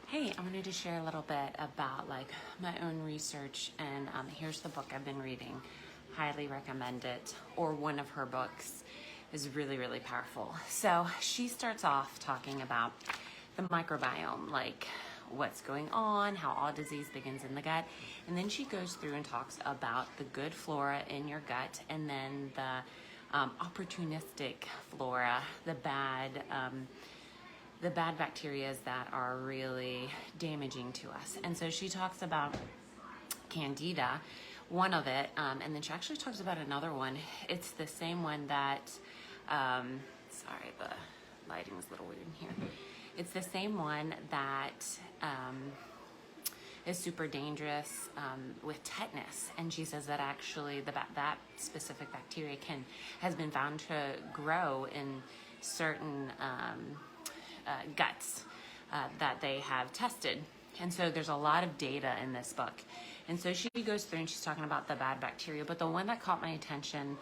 Hey, I wanted to share a little bit about my own research, and here's the book I've been reading. Highly recommend it. Or one of her books is really, really powerful. So she starts off talking about the microbiome, like what's going on, how all disease begins in the gut, and then she goes through and talks about the good flora in your gut, and then the opportunistic flora, the bad bacteria that are really damaging to us. And so she talks about candida, one of it, and then she actually talks about another one. It's the same one that, sorry, the lighting is a little weird in here. It's the same one that is super dangerous with tetanus. And she says that actually that specific bacteria has been found to grow in certain guts that they have tested. And so there's a lot of data in this book. And so she goes through and she's talking about the bad bacteria. But the one that caught my attention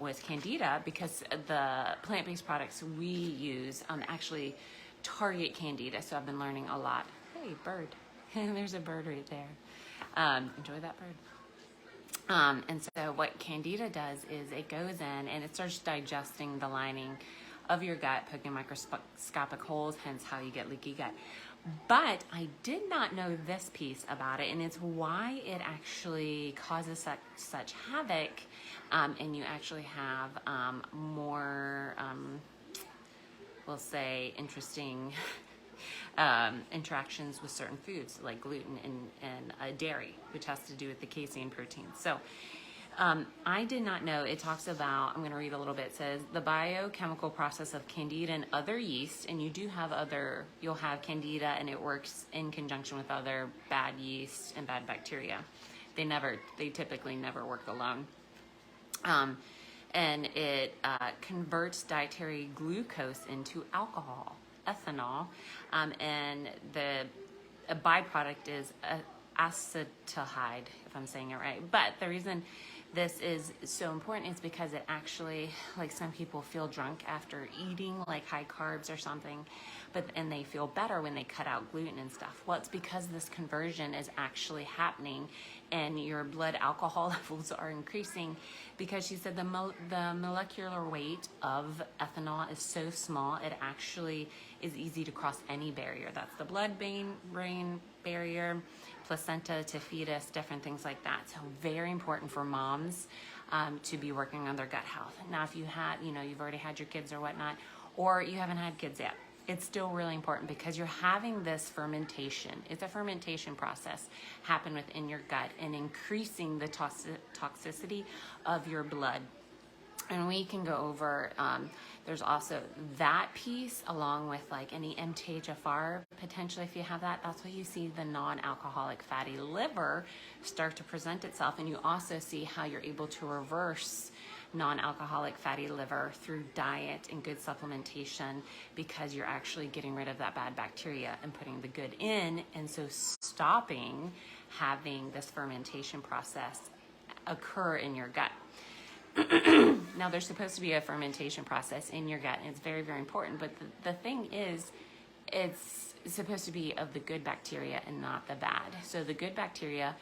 was candida, because the plant-based products we use actually target candida. So I've been learning a lot. Hey, bird. There's a bird right there. Enjoy that bird. And so what candida does is it goes in and it starts digesting the lining of your gut, poking microscopic holes, hence how you get leaky gut. But I did not know this piece about it, and it's why it actually causes such havoc, and you actually have more, we'll say, interesting interactions with certain foods like gluten and dairy, which has to do with the casein protein. So I did not know. It talks about, I'm going to read a little bit. It says the biochemical process of candida and other yeasts, and you'll have candida, and it works in conjunction with other bad yeasts and bad bacteria. They typically never work alone. And it converts dietary glucose into alcohol, ethanol, and a byproduct is acetaldehyde, if I'm saying it right. But the reason this is so important is because it actually, like, some people feel drunk after eating like high carbs or something, and they feel better when they cut out gluten and stuff. Well, it's because this conversion is actually happening and your blood alcohol levels are increasing, because she said the molecular weight of ethanol is so small, it actually is easy to cross any barrier. That's the blood-brain barrier, placenta to fetus, different things like that. So very important for moms to be working on their gut health. Now, if you've already had your kids or whatnot, or you haven't had kids yet, it's still really important, because you're having this fermentation. It's a fermentation process happen within your gut and increasing the toxicity of your blood. And we can go over, there's also that piece along with like any MTHFR potentially, if you have that. That's why you see the non-alcoholic fatty liver start to present itself. And you also see how you're able to reverse non-alcoholic fatty liver through diet and good supplementation, because you're actually getting rid of that bad bacteria and putting the good in. And so stopping having this fermentation process occur in your gut. Now, there's supposed to be a fermentation process in your gut, and it's very, very important. But the thing is, it's supposed to be of the good bacteria and not the bad. So the good bacteria,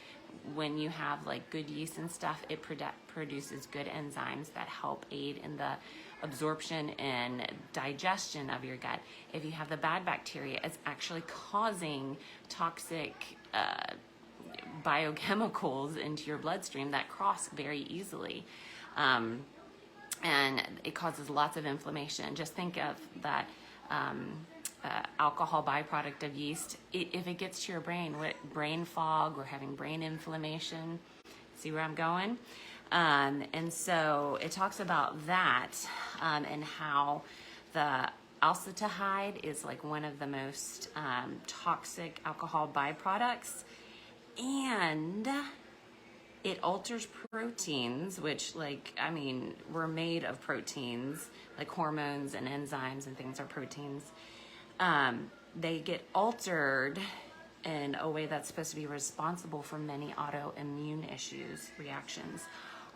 when you have like good yeast and stuff, it produces good enzymes that help aid in the absorption and digestion of your gut. If you have the bad bacteria, it's actually causing toxic biochemicals into your bloodstream that cross very easily. And it causes lots of inflammation. Just think of that alcohol byproduct of yeast. If it gets to your brain, brain fog, or having brain inflammation. See where I'm going? And so it talks about that, and how the acetaldehyde is like one of the most toxic alcohol byproducts, and it alters proteins, which, we're made of proteins, like hormones and enzymes and things are proteins. They get altered in a way that's supposed to be responsible for many autoimmune reactions.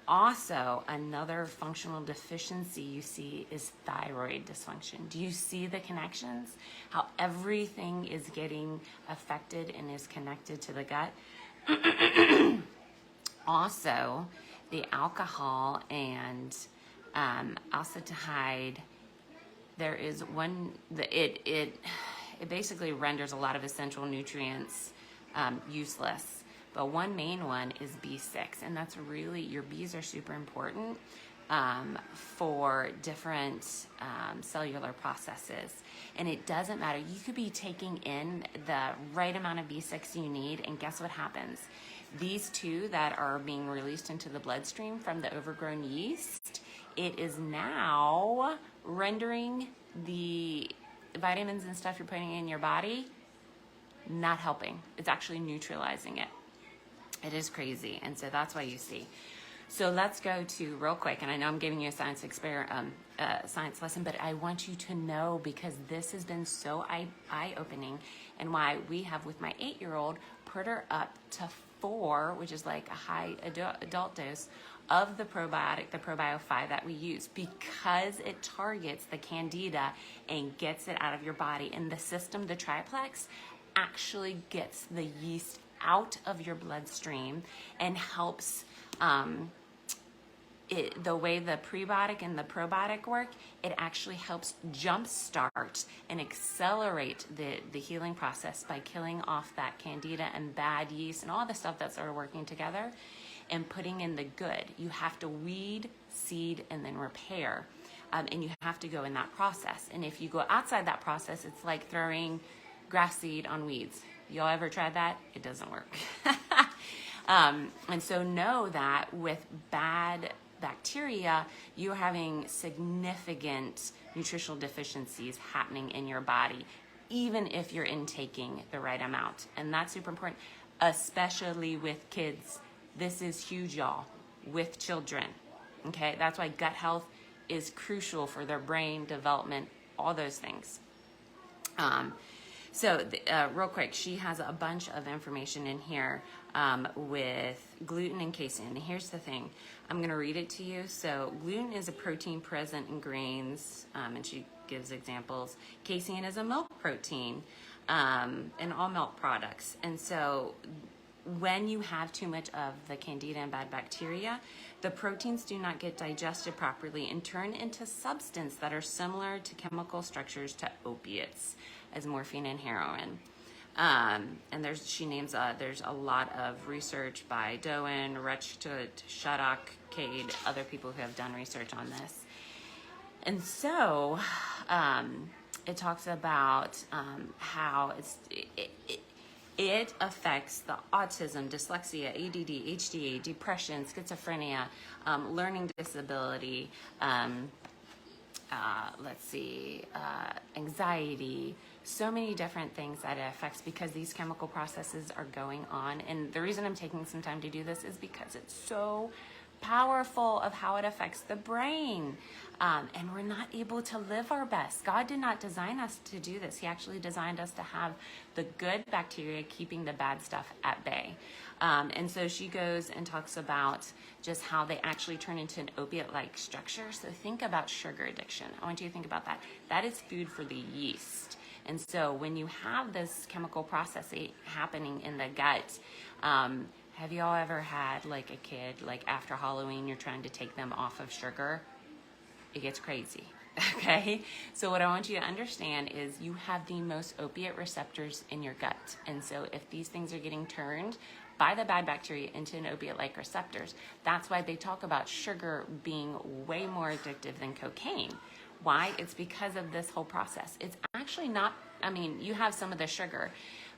Also, another functional deficiency you see is thyroid dysfunction. Do you see the connections? How everything is getting affected and is connected to the gut? Also, the alcohol and acetaldehyde, there is one, it basically renders a lot of essential nutrients useless. But one main one is B6, and that's really, your Bs are super important for different cellular processes. And it doesn't matter. You could be taking in the right amount of B6 you need, and guess what happens? These two that are being released into the bloodstream from the overgrown yeast, it is now rendering the vitamins and stuff you're putting in your body not helping. It's actually neutralizing it. It is crazy, and so that's why you see. So let's go to real quick, and I know I'm giving you a science science lesson, but I want you to know, because this has been so eye-opening, and why we have, with my 8-year-old, put her up to 4, which is like a high adult dose of the probiotic, the Probio 5 that we use, because it targets the candida and gets it out of your body. And the system, the triplex, actually gets the yeast out of your bloodstream and helps the way the prebiotic and the probiotic work, it actually helps jumpstart and accelerate the healing process by killing off that candida and bad yeast and all the stuff that's sort of working together and putting in the good. You have to weed, seed, and then repair. And you have to go in that process. And if you go outside that process, it's like throwing grass seed on weeds. Y'all ever tried that? It doesn't work. And so know that with bad bacteria, you're having significant nutritional deficiencies happening in your body, even if you're intaking the right amount. And that's super important, especially with kids. This is huge, y'all, with children. Okay, that's why gut health is crucial for their brain development, all those things. So real quick, she has a bunch of information in here with gluten and casein. And here's the thing. I'm going to read it to you. So gluten is a protein present in grains, and she gives examples. Casein is a milk protein in all milk products. And so when you have too much of the candida and bad bacteria, the proteins do not get digested properly and turn into substance that are similar to chemical structures to opiates, as morphine and heroin. And she names, there's a lot of research by Doan, Rechtot, Shattuck, Cade, other people who have done research on this. And so it talks about how it affects the autism, dyslexia, ADD, HDA, depression, schizophrenia, learning disability, anxiety, so many different things that it affects, because these chemical processes are going on. And the reason I'm taking some time to do this is because it's so powerful of how it affects the brain. And we're not able to live our best. God did not design us to do this. He actually designed us to have the good bacteria keeping the bad stuff at bay. And so she goes and talks about just how they actually turn into an opiate-like structure. So think about sugar addiction. I want you to think about that. That is food for the yeast. And so when you have this chemical processing happening in the gut, have you all ever had like a kid, like after Halloween, you're trying to take them off of sugar? It gets crazy, okay? So what I want you to understand is you have the most opiate receptors in your gut. And so if these things are getting turned by the bad bacteria into an opiate-like receptors, that's why they talk about sugar being way more addictive than cocaine. Why? It's because of this whole process. It's actually not, I mean, you have some of the sugar,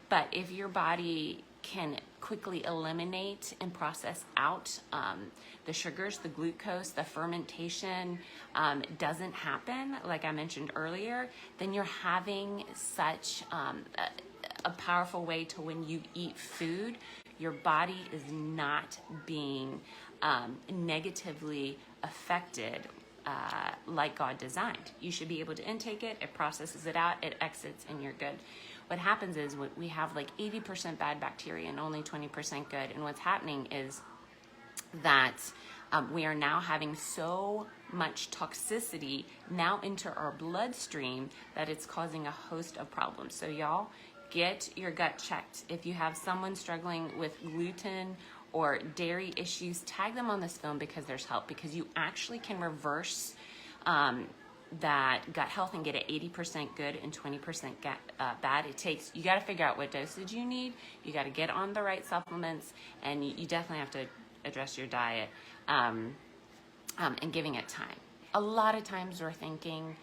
but if your body can quickly eliminate and process out the sugars, the glucose, the fermentation doesn't happen, like I mentioned earlier, then you're having such a powerful way to, when you eat food, your body is not being negatively affected like God designed. You should be able to intake it, it processes it out, it exits, and you're good. What happens is we have like 80% bad bacteria and only 20% good. And what's happening is that We are now having so much toxicity now into our bloodstream that it's causing a host of problems. So y'all, get your gut checked. If you have someone struggling with gluten or dairy issues, tag them on this film because there's help, because you actually can reverse that gut health and get it 80% good and 20% bad. You got to figure out what dosage you need. You got to get on the right supplements, and you definitely have to address your diet and giving it time. A lot of times we're thinking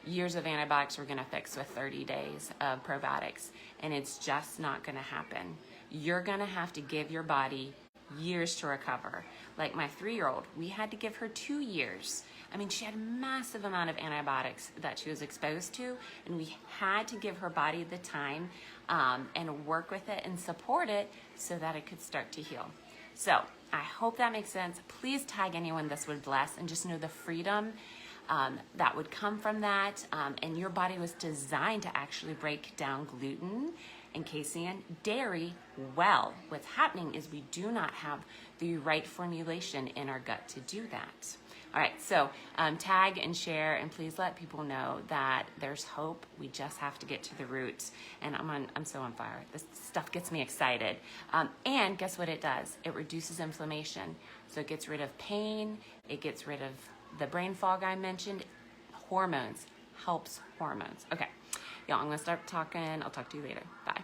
years of antibiotics we're going to fix with 30 days of probiotics, and it's just not going to happen. You're going to have to give your body years to recover. Like my 3-year-old, we had to give her 2 years. I mean, she had a massive amount of antibiotics that she was exposed to, and we had to give her body the time and work with it and support it so that it could start to heal. So I hope that makes sense. Please tag anyone this would bless, and just know the freedom that would come from that. And your body was designed to actually break down gluten and casein, dairy well. What's happening is we do not have the right formulation in our gut to do that. All right, so tag and share, and please let people know that there's hope. We just have to get to the roots. And I'm so on fire. This stuff gets me excited. And guess what it does? It reduces inflammation. So it gets rid of pain. It gets rid of the brain fog I mentioned. Hormones. Helps hormones. Okay, y'all, I'm going to start talking. I'll talk to you later. Bye.